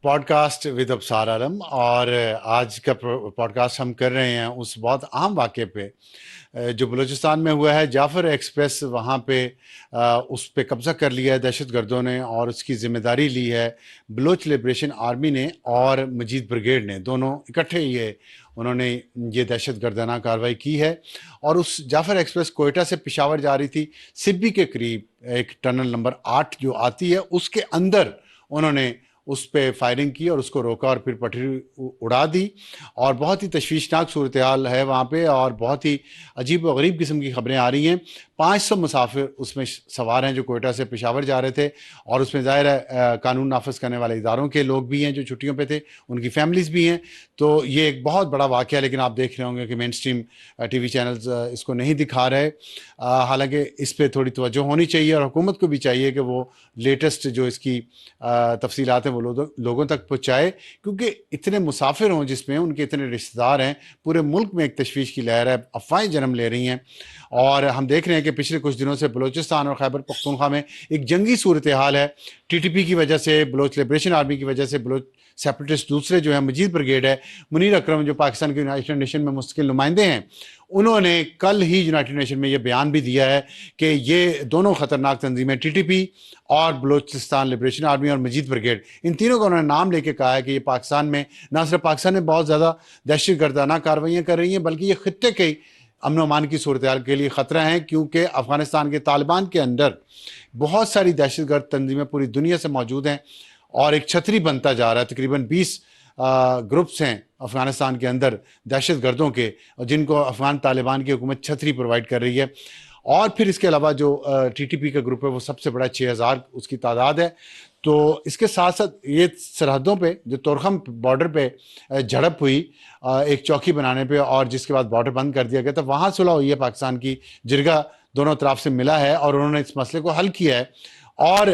Pod cost with Absar عالم، اور آج کا پوڈ کاسٹ ہم کر رہے ہیں اس بہت اہم واقعے پہ جو بلوچستان میں ہوا ہے. جعفر ایکسپریس وہاں پہ اس پہ قبضہ کر لیا ہے دہشت گردوں نے، اور اس کی ذمہ داری لی ہے بلوچ لبریشن آرمی نے اور مجید بریگیڈ نے. دونوں اکٹھے انہوں نے یہ دہشت گردانہ کارروائی کی ہے. اور اس جعفر ایکسپریس کوئٹہ سے پشاور جا رہی تھی. سبی کے قریب ایک ٹنل نمبر 8 جو آتی ہے اس کے اندر انہوں نے اس پہ فائرنگ کی اور اس کو روکا اور پھر پٹری اڑا دی. اور بہت ہی تشویشناک صورتحال ہے وہاں پہ، اور بہت ہی عجیب و غریب قسم کی خبریں آ رہی ہیں. 500 مسافر اس میں سوار ہیں جو کوئٹہ سے پشاور جا رہے تھے، اور اس میں ظاہر ہے قانون نافذ کرنے والے اداروں کے لوگ بھی ہیں جو چھٹیوں پہ تھے، ان کی فیملیز بھی ہیں. تو یہ ایک بہت بڑا واقعہ ہے، لیکن آپ دیکھ رہے ہوں گے کہ مین سٹریم ٹی وی چینلز اس کو نہیں دکھا رہے. حالانکہ اس پہ تھوڑی توجہ ہونی چاہیے، اور حکومت کو بھی چاہیے کہ وہ لیٹسٹ جو اس کی تفصیلات ہیں وہ لوگوں تک پہنچائے، کیونکہ اتنے مسافر ہوں جس میں ان کے اتنے رشتہ دار ہیں. پورے ملک میں ایک تشویش کی لہر ہے، افواہیں جنم لے رہی ہیں. اور ہم دیکھ رہے ہیں کہ پچھلے کچھ دنوں سے بلوچستان اور خیبر پختونخوا میں ایک جنگی صورتحال ہے. ٹی ٹی پی کی وجہ سے، بلوچ لبریشن آرمی کی وجہ سے، بلوچ سیپریٹسٹ دوسرے جو ہیں، مجید بریگیڈ ہے، منیر اکرم جو پاکستان کے یونائٹڈ نیشن میں مستقل نمائندے ہیں، انہوں نے کل ہی یونائٹڈ نیشن میں یہ بیان بھی دیا ہے کہ یہ دونوں خطرناک تنظیمیں ٹی ٹی پی اور بلوچستان لبریشن آرمی اور مجید بریگیڈ، ان تینوں کو انہوں نے نام لے کے کہا ہے کہ یہ پاکستان میں، نہ صرف پاکستان میں بہت زیادہ دہشت گردانہ کارروائیاں کر رہی ہیں، بلکہ یہ خطے کے امن و امان کی صورتحال کے لیے خطرہ ہیں. کیونکہ افغانستان کے طالبان کے اندر بہت ساری دہشت گرد تنظیمیں پوری دنیا سے موجود ہیں، اور ایک چھتری بنتا جا رہا ہے. تقریباً 20 گروپس ہیں افغانستان کے اندر دہشت گردوں کے، جن کو افغان طالبان کی حکومت چھتری پرووائڈ کر رہی ہے. اور پھر اس کے علاوہ جو ٹی ٹی پی کا گروپ ہے وہ سب سے بڑا 6000 اس کی تعداد ہے. تو اس کے ساتھ ساتھ یہ سرحدوں پہ جو تورخم بارڈر پہ جھڑپ ہوئی ایک چوکی بنانے پہ، اور جس کے بعد بارڈر بند کر دیا گیا تھا، وہاں صلح ہوئی ہے. پاکستان کی جرگہ دونوں طرف سے ملا ہے اور انہوں نے اس مسئلے کو حل کیا ہے، اور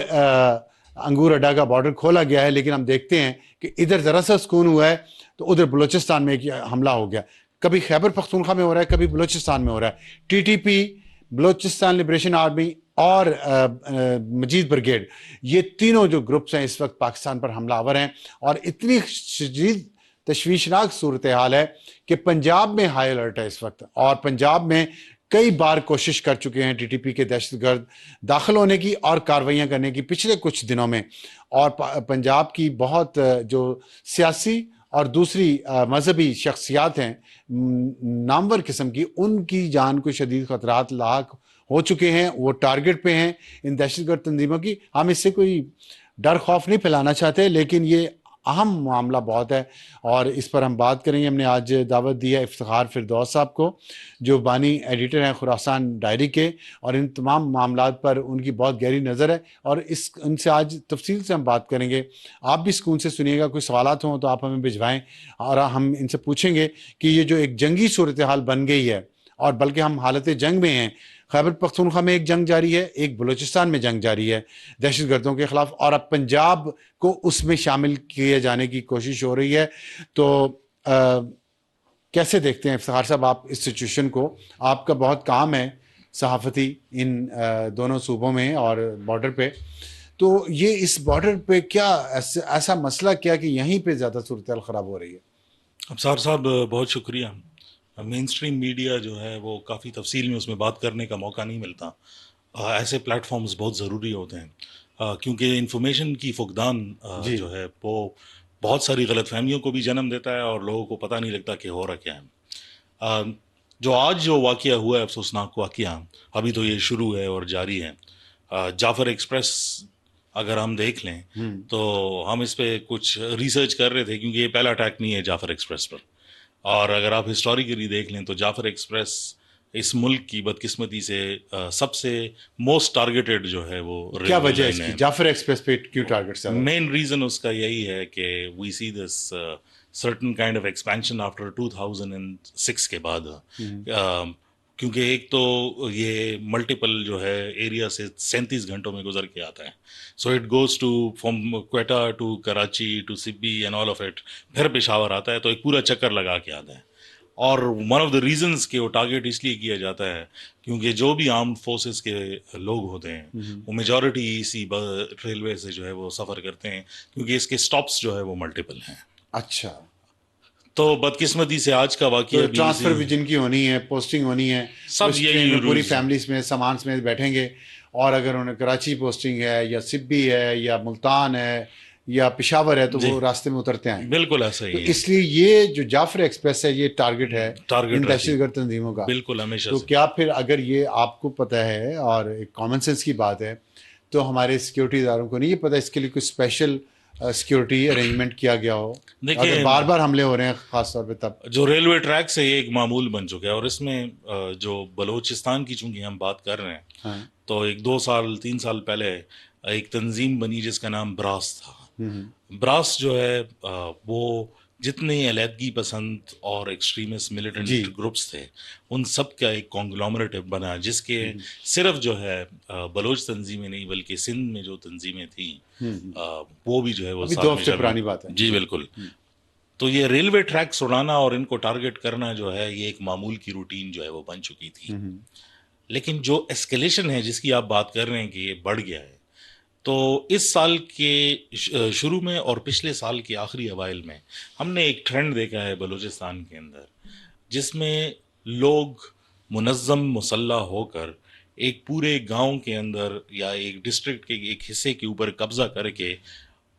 انگور اڈا کا بارڈر کھولا گیا ہے. لیکن ہم دیکھتے ہیں کہ ادھر ذرا سا سکون ہوا ہے تو ادھر بلوچستان میں ایک حملہ ہو گیا. کبھی خیبر پختونخوا میں ہو رہا ہے، کبھی بلوچستان میں ہو رہا ہے. T T P, Balochistan liberation army اور مجید بریگیڈ، یہ تینوں جو گروپس ہیں اس وقت پاکستان پر حملہ آور ہیں. اور اتنی شدید تشویشناک صورتحال ہے کہ پنجاب میں ہائی الرٹ ہے اس وقت، اور پنجاب میں کئی بار کوشش کر چکے ہیں ٹی ٹی پی کے دہشت گرد داخل ہونے کی اور کارروائیاں کرنے کی پچھلے کچھ دنوں میں. اور پنجاب کی بہت جو سیاسی اور دوسری مذہبی شخصیات ہیں نامور قسم کی، ان کی جان کو شدید خطرات لاحق ہو چکے ہیں. وہ ٹارگٹ پہ ہیں ان دہشت گرد تنظیموں کی. ہم اس سے کوئی ڈر خوف نہیں پھیلانا چاہتے، لیکن یہ اہم معاملہ بہت ہے، اور اس پر ہم بات کریں گے. ہم نے آج دعوت دی ہے افتخار فردوس صاحب کو، جو بانی ایڈیٹر ہیں خراسان ڈائری کے، اور ان تمام معاملات پر ان کی بہت گہری نظر ہے، اور ان سے آج تفصیل سے ہم بات کریں گے. آپ بھی سکون سے سنیے گا. کوئی سوالات ہوں تو آپ ہمیں بھجوائیں، اور ہم ان سے پوچھیں گے کہ یہ جو ایک جنگی صورتحال بن گئی ہے، اور بلکہ ہم حالت جنگ میں ہیں. خیبر پختونخوا میں ایک جنگ جاری ہے، ایک بلوچستان میں جنگ جاری ہے دہشت گردوں کے خلاف، اور اب پنجاب کو اس میں شامل کیے جانے کی کوشش ہو رہی ہے. تو کیسے دیکھتے ہیں افتخار صاحب آپ اس سچویشن کو؟ آپ کا بہت کام ہے صحافتی ان دونوں صوبوں میں اور بارڈر پہ، تو یہ اس بارڈر پہ کیا ایسا مسئلہ کیا کہ یہیں پہ زیادہ صورتحال خراب ہو رہی ہے؟ ابصار صاحب بہت شکریہ. مین سٹریم میڈیا جو ہے وہ کافی تفصیل میں اس میں بات کرنے کا موقع نہیں ملتا. ایسے پلیٹ فارمز بہت ضروری ہوتے ہیں، کیونکہ انفارمیشن کی فقدان جی جو ہے وہ بہت ساری غلط فہمیوں کو بھی جنم دیتا ہے، اور لوگوں کو پتہ نہیں لگتا کہ ہو رہا کیا ہے. جو آج جو واقعہ ہوا ہے، افسوسناک واقعہ، ابھی تو یہ شروع ہے اور جاری ہے. جعفر ایکسپریس اگر ہم دیکھ لیں تو ہم اس پہ کچھ ریسرچ کر رہے تھے، کیونکہ یہ پہلا اٹیک نہیں ہے جعفر ایکسپریس پر. اور اگر آپ ہسٹوریکلی دیکھ لیں تو جعفر ایکسپریس اس ملک کی بدقسمتی سے سب سے موسٹ ٹارگیٹڈ جو ہے وہ کیا ریلوے وجہ ہے لائن اس کی؟ ہے. جعفر ایکسپریس پہ کیوں ٹارگٹ زیادہ؟ مین ریزن اس کا یہی ہے کہ we see this certain kind of expansion after 2006 کے بعد. کیونکہ ایک تو یہ ملٹیپل جو ہے ایریا سے 37 گھنٹوں میں گزر کے آتا ہے. So it goes to from Quetta to Karachi to Sibi and all of it, پھر پشاور آتا ہے، تو ایک پورا چکر لگا کے آتا ہے. اور ون آف دا ریزنس کہ وہ ٹارگیٹ اس لیے کیا جاتا ہے کیونکہ جو بھی آرمڈ فورسز کے لوگ ہوتے ہیں وہ میجورٹی اسی ریلوے سے جو ہے وہ سفر کرتے ہیں کیونکہ اس کے سٹاپس جو ہے وہ ملٹیپل ہیں. اچھا، تو بدقسمتی سے آج کا واقعہ بھی ٹرانسفر بھی جن کی ہونی ہے، پوسٹنگ ہونی ہے، سب اس یہی ٹرین میں پوری rules ہیں. فیملیز میں سامان سمیت بیٹھیں گے، اور اگر انہیں کراچی پوسٹنگ ہے یا سبی ہے یا ملتان ہے یا پشاور ہے تو جی وہ راستے میں اترتے آئیں گے. بالکل ایسا تو ہی ہے. اس لیے یہ جو جعفر ایکسپریس ہے یہ ٹارگٹ ہے ٹارگٹ ان رہتی دہشت گرد تنظیموں کا. بالکل ہمیشہ تو سے. کیا پھر اگر یہ آپ کو پتہ ہے اور ایک کامن سینس کی بات ہے تو ہمارے سیکورٹی اداروں کو نہیں یہ پتہ اس کے لیے کوئی اسپیشل سیکورٹی ارینجمنٹ کیا گیا ہو؟ دیکھیں، اگر بار بار حملے ہو رہے ہیں خاص طور پہ تب جو ریلوے ٹریک سے یہ ایک معمول بن چکا ہے، اور اس میں جو بلوچستان کی چونکہ ہم بات کر رہے ہیں ہاں تو ایک 2 3 سال پہلے ایک تنظیم بنی جس کا نام براس تھا. براس جو ہے وہ جتنے علیحدگی پسند اور ایکسٹریمسٹ ملیٹنٹ جی گروپس تھے ان سب کا ایک کانگلومریٹ بنا جس کے صرف جو ہے بلوچ تنظیمیں نہیں بلکہ سندھ میں جو تنظیمیں تھیں وہ بھی جو ہے وہ ابھی ساتھ 2 میں ہفتے شامل. پرانی بات ہے. جی بالکل. تو یہ ریلوے ٹریکس اڑانا اور ان کو ٹارگٹ کرنا جو ہے یہ ایک معمول کی روٹین جو ہے وہ بن چکی تھی. لیکن جو اسکیلیشن ہے جس کی آپ بات کر رہے ہیں کہ یہ بڑھ گیا ہے، تو اس سال کے شروع میں اور پچھلے سال کے آخری اوائل میں ہم نے ایک ٹرینڈ دیکھا ہے بلوچستان کے اندر جس میں لوگ منظم مسلح ہو کر ایک پورے گاؤں کے اندر یا ایک ڈسٹرکٹ کے ایک حصے کے اوپر قبضہ کر کے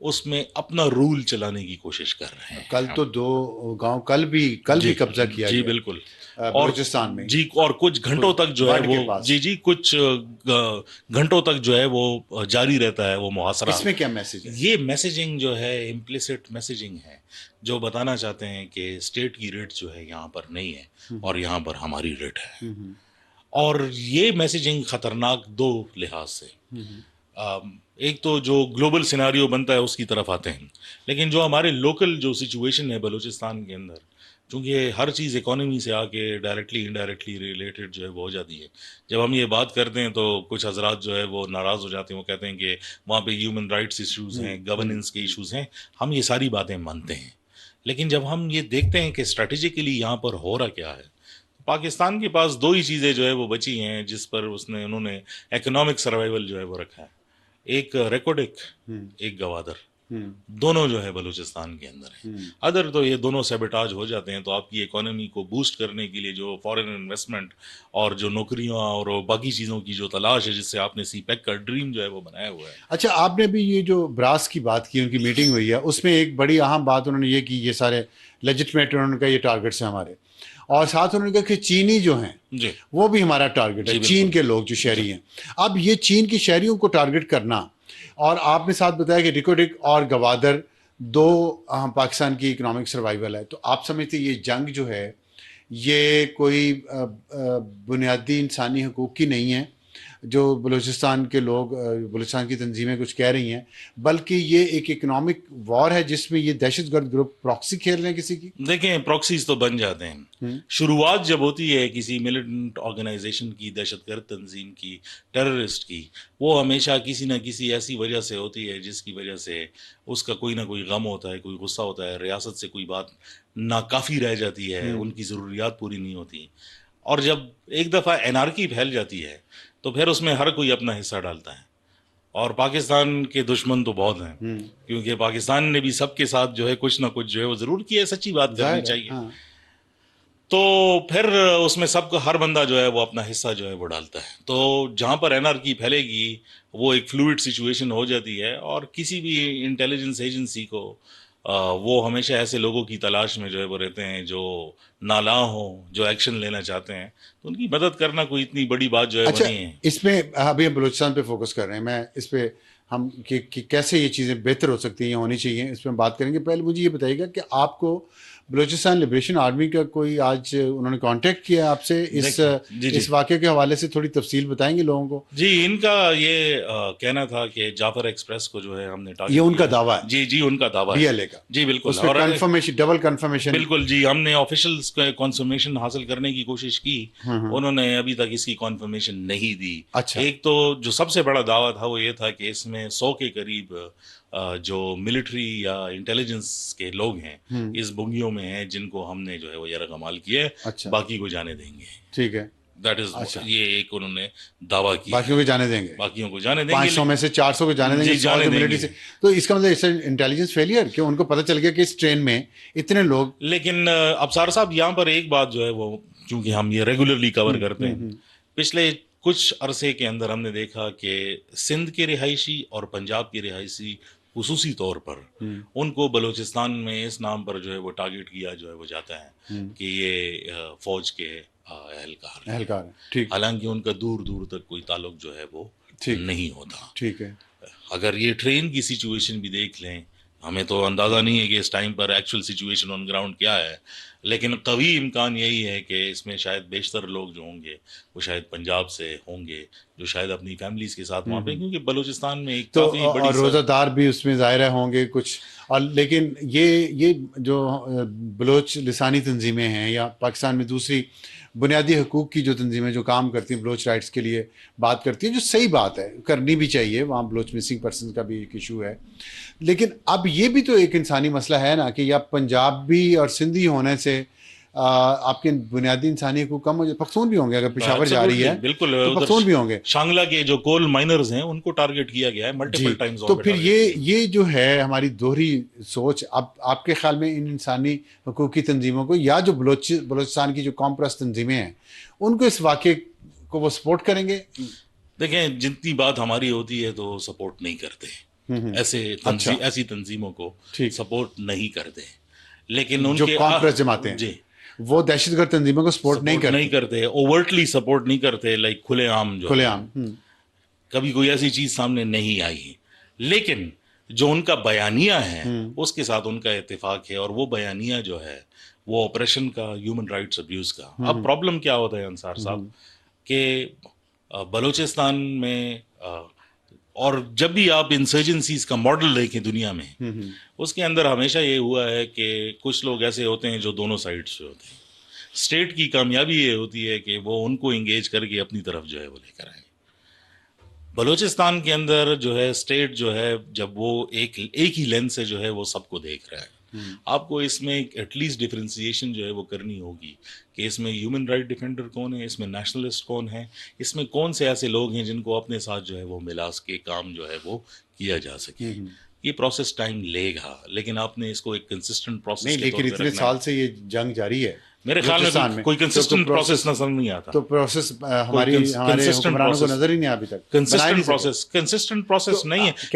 اس میں اپنا رول چلانے کی کوشش کر رہے ہیں. کل تو 2 گاؤں کل بھی قبضہ کیا جی گیا بالکل. اور بلوچستان میں جی اور کچھ گھنٹوں تک جو ہے بڈ کے وہ پاس. جی کچھ گھنٹوں تک جو ہے وہ جاری رہتا ہے وہ محاصرہ. اس میں کیا میسج ہے؟ یہ میسیجنگ جو ہے امپلیسٹ میسیجنگ ہے جو بتانا چاہتے ہیں کہ اسٹیٹ کی ریٹ جو ہے یہاں پر نہیں ہے اور یہاں پر ہماری ریٹ ہے. اور یہ میسیجنگ خطرناک 2 لحاظ سے. ایک تو جو گلوبل سیناریو بنتا ہے اس کی طرف آتے ہیں، لیکن جو ہمارے لوکل جو سچویشن ہے بلوچستان کے اندر چونکہ ہر چیز اکانومی سے آ کے ڈائریکٹلی انڈائریکٹلی ریلیٹڈ جو ہے وہ ہو جاتی ہے. جب ہم یہ بات کرتے ہیں تو کچھ حضرات جو ہے وہ ناراض ہو جاتے ہیں، وہ کہتے ہیں کہ وہاں پہ ہیومن رائٹس ایشوز ہیں، گورننس کے ایشوز ہیں. ہم یہ ساری باتیں مانتے ہیں، لیکن جب ہم یہ دیکھتے ہیں کہ اسٹریٹجیکلی یہاں پر ہو رہا کیا ہے، پاکستان کے پاس 2 ہی چیزیں جو ہے وہ بچی ہیں جس پر انہوں نے اکنامک سروائیول جو ہے وہ رکھا ہے. ایک ریکوڈک، ایک گوادر، دونوں جو ہے بلوچستان کے اندر ہیں. ادر تو یہ دونوں سیبٹاج ہو جاتے ہیں تو آپ کی اکانومی کو بوسٹ کرنے کے لیے جو فارن انویسٹمنٹ اور جو نوکریاں اور باقی چیزوں کی جو تلاش ہے جس سے آپ نے سی پیک کا ڈریم جو ہے وہ بنایا ہوا ہے. اچھا، آپ نے بھی یہ جو براس کی بات کی، ان کی میٹنگ ہوئی ہے، اس میں ایک بڑی اہم بات انہوں نے یہ کی، یہ سارے لیجٹمیٹ انہوں نے کہا یہ ٹارگٹس ہیں ہمارے، اور ساتھ انہوں نے کہا کہ چینی جو ہیں جی وہ بھی ہمارا ٹارگٹ ہے، چین کے لوگ جو شہری ہیں. اب یہ چین کی شہریوں کو ٹارگٹ کرنا، اور آپ نے ساتھ بتایا کہ ریکوڈک اور گوادر 2 پاکستان کی اکنامک سروائیول ہے، تو آپ سمجھتے یہ جنگ جو ہے یہ کوئی بنیادی انسانی حقوق کی نہیں ہے جو بلوچستان کے لوگ بلوچستان کی تنظیمیں کچھ کہہ رہی ہیں، بلکہ یہ ایک اکنامک وار ہے جس میں یہ دہشت گرد گروپ پراکسی کھیل رہے ہیں کسی کی؟ دیکھیں، پراکسیز تو بن جاتے ہیں. شروعات جب ہوتی ہے کسی ملیٹنٹ آرگنائزیشن کی، دہشت گرد تنظیم کی، ٹیررسٹ کی، وہ ہمیشہ کسی نہ کسی ایسی وجہ سے ہوتی ہے جس کی وجہ سے اس کا کوئی نہ کوئی غم ہوتا ہے، کوئی غصہ ہوتا ہے، ریاست سے کوئی بات ناکافی رہ جاتی ہے، ان کی ضروریات پوری نہیں ہوتی. اور جب ایک دفعہ انارکی پھیل جاتی ہے تو پھر اس میں ہر کوئی اپنا حصہ ڈالتا ہے. اور پاکستان کے دشمن تو بہت ہیں کیونکہ پاکستان نے بھی سب کے ساتھ جو ہے کچھ نہ کچھ جو ہے وہ ضرور کیا ہے، سچی بات کرنی چاہیے. تو پھر اس میں سب کا ہر بندہ جو ہے وہ اپنا حصہ جو ہے وہ ڈالتا ہے. تو جہاں پر انارکی پھیلے گی وہ ایک فلوئڈ سچویشن ہو جاتی ہے، اور کسی بھی انٹیلیجنس ایجنسی کو وہ ہمیشہ ایسے لوگوں کی تلاش میں جو ہے وہ رہتے ہیں جو نالاں ہوں، جو ایکشن لینا چاہتے ہیں، تو ان کی مدد کرنا کوئی اتنی بڑی بات جو ہے وہ نہیں ہے. اس میں ابھی ہم بلوچستان پہ فوکس کر رہے ہیں، میں اس پہ ہم کہ کیسے یہ چیزیں بہتر ہو سکتی ہیں، ہونی چاہیے، اس پہ ہم بات کریں گے. پہلے مجھے یہ بتائیے گا کہ آپ کو بلوچستان لبریشن آرمی کا کوئی آج انہوں نے کانٹیکٹ کیا آپ سے اس واقعے کے حوالے سے؟ تھوڑی تفصیل بتائیں گے لوگوں کو. جی، ان کا یہ کہنا تھا کہ جعفر ایکسپریس کو جو ہے ہم نے یہ ان کا دعویٰ ہے. جی ان کا دعویٰ بی ہے. ایل اے کا. جی بالکل. اس میں کنفرمیشن، ڈبل کنفرمیشن. بالکل جی، ہم نے آفیشل کنفرمیشن حاصل کرنے کی کوشش کی، انہوں نے ابھی تک اس کی کنفرمیشن نہیں دی. اچھا. ایک تو جو سب سے بڑا دعویٰ تھا وہ یہ تھا کہ اس میں 100 کے قریب جو ملٹری یا انٹیلیجنس کے لوگ ہیں اس بنگیوں میں ہیں جن کو ہم نے جو ہے وہ یرغمال کیا ہے, اچھا باقی کو جانے دیں گے. ٹھیک ہے, دیٹ از یہ ایک انہوں نے دعویٰ کیا, باقیوں کو جانے دیں گے, باقیوں کو جانے دیں گے, 500 میں سے 400 کو جانے دیں گے, جی, جانے 100 دیں ملٹری گے. سے. تو اس کا مطلب اس انٹیلیجنس فیلئر کہ ان کو پتہ چل گیا کہ اس ٹرین میں اتنے لوگ. لیکن ابصار صاحب یہاں پر ایک بات جو ہے وہ, چونکہ ہم یہ ریگولرلی کور کرتے ہیں, پچھلے کچھ عرصے کے اندر ہم نے دیکھا کہ سندھ کے رہائشی اور پنجاب کے رہائشی خصوصی طور پر ان کو بلوچستان میں اس نام پر جو ہے وہ ٹارگٹ کیا جو ہے وہ جاتا ہے کہ یہ فوج کے اہلکار ہیں. ٹھیک, حالانکہ ان کا دور دور تک کوئی تعلق جو ہے وہ نہیں ہوتا. ٹھیک ہے. اگر یہ ٹرین کی سچویشن بھی دیکھ لیں, ہمیں تو اندازہ نہیں ہے کہ اس ٹائم پر ایکچوئل سچویشن آن گراؤنڈ کیا ہے, لیکن قوی امکان یہی ہے کہ اس میں شاید بیشتر لوگ جو ہوں گے وہ شاید پنجاب سے ہوں گے, جو شاید اپنی فیملیز کے ساتھ وہاں پہ, کیونکہ بلوچستان میں ایک تو کافی بڑی روزہ دار بھی اس میں ظاہر ہوں گے کچھ. اور لیکن یہ جو بلوچ لسانی تنظیمیں ہیں یا پاکستان میں دوسری بنیادی حقوق کی جو تنظیمیں جو کام کرتی ہیں بلوچ رائٹس کے لیے بات کرتی ہیں, جو صحیح بات ہے, کرنی بھی چاہیے, وہاں بلوچ مسنگ پرسن کا بھی ایک ایشو ہے, لیکن اب یہ بھی تو ایک انسانی مسئلہ ہے نا کہ یا پنجابی اور سندھی ہونے سے آپ کے بنیادی انسانی حقوق کم ہو جائے. پختون بھی ہوں گے اگر پشاور جا رہی ہے, بالکل, تو پختون بھی ہوں گے. شانگلہ کے جو کول مائنرز ہیں ان کو ٹارگٹ کیا گیا ہے ملٹیپل ٹائمز. تو پھر یہ جو ہے ہماری دوہری سوچ, اب آپ کے خیال میں ان انسانی حقوق کی تنظیموں کو یا جو بلوچستان کی جو قوم پرست تنظیمیں ہیں ان کو اس واقعے کو وہ سپورٹ کریں گے؟ دیکھیں, جتنی بات ہماری ہوتی ہے تو سپورٹ نہیں کرتے, ایسی تنظیموں کو سپورٹ نہیں کرتے, لیکن ان جو کے قوم پرست جماعتیں ہیں وہ دہشت گرد تنظیموں کو سپورٹ نہیں کرتے, اوورٹلی سپورٹ نہیں کرتے, لائک کھلے عام جو کبھی کوئی ایسی چیز سامنے نہیں آئی. لیکن جو ان کا بیانیہ ہے اس کے ساتھ ان کا اتفاق ہے, اور وہ بیانیہ جو ہے وہ آپریشن کا, ہیومن رائٹس ابیوز کا. اب پرابلم کیا ہوتا ہے انصار صاحب کہ بلوچستان میں, اور جب بھی آپ انسرجنسیز کا ماڈل دیکھیں دنیا میں, اس کے اندر ہمیشہ یہ ہوا ہے کہ کچھ لوگ ایسے ہوتے ہیں جو دونوں سائڈ سے ہوتے ہیں. اسٹیٹ کی کامیابی یہ ہوتی ہے کہ وہ ان کو انگیج کر کے اپنی طرف جو ہے وہ لے کر آئیں. بلوچستان کے اندر جو ہے اسٹیٹ جو ہے جب وہ ایک ہی لینس سے جو ہے وہ سب کو دیکھ رہا ہے, آپ کو اس میں ایٹ لیسٹ ڈفرینسیشن جو ہے وہ کرنی ہوگی کہ اس میں ہیومن رائٹ ڈیفینڈر کون ہے, اس میں نیشنلسٹ کون ہے, اس میں کون سے ایسے لوگ ہیں جن کو اپنے ساتھ جو ہے وہ ملا کے کام جو ہے وہ کیا جا سکے. یہ پروسیس ٹائم لے گا, لیکن آپ نے اس کو ایک کنسسٹنٹ پروسیس نہیں, لیکن اتنے سال سے یہ جنگ جاری ہے, میرے خیال میں کوئی کنسسٹنٹ پروسیس نظر نہیں آتا. تو پروسیس ہمارے حکمرانوں کو نظر ہی نہیں ابھی تک. کنسسٹنٹ پروسیس نہیں ہے.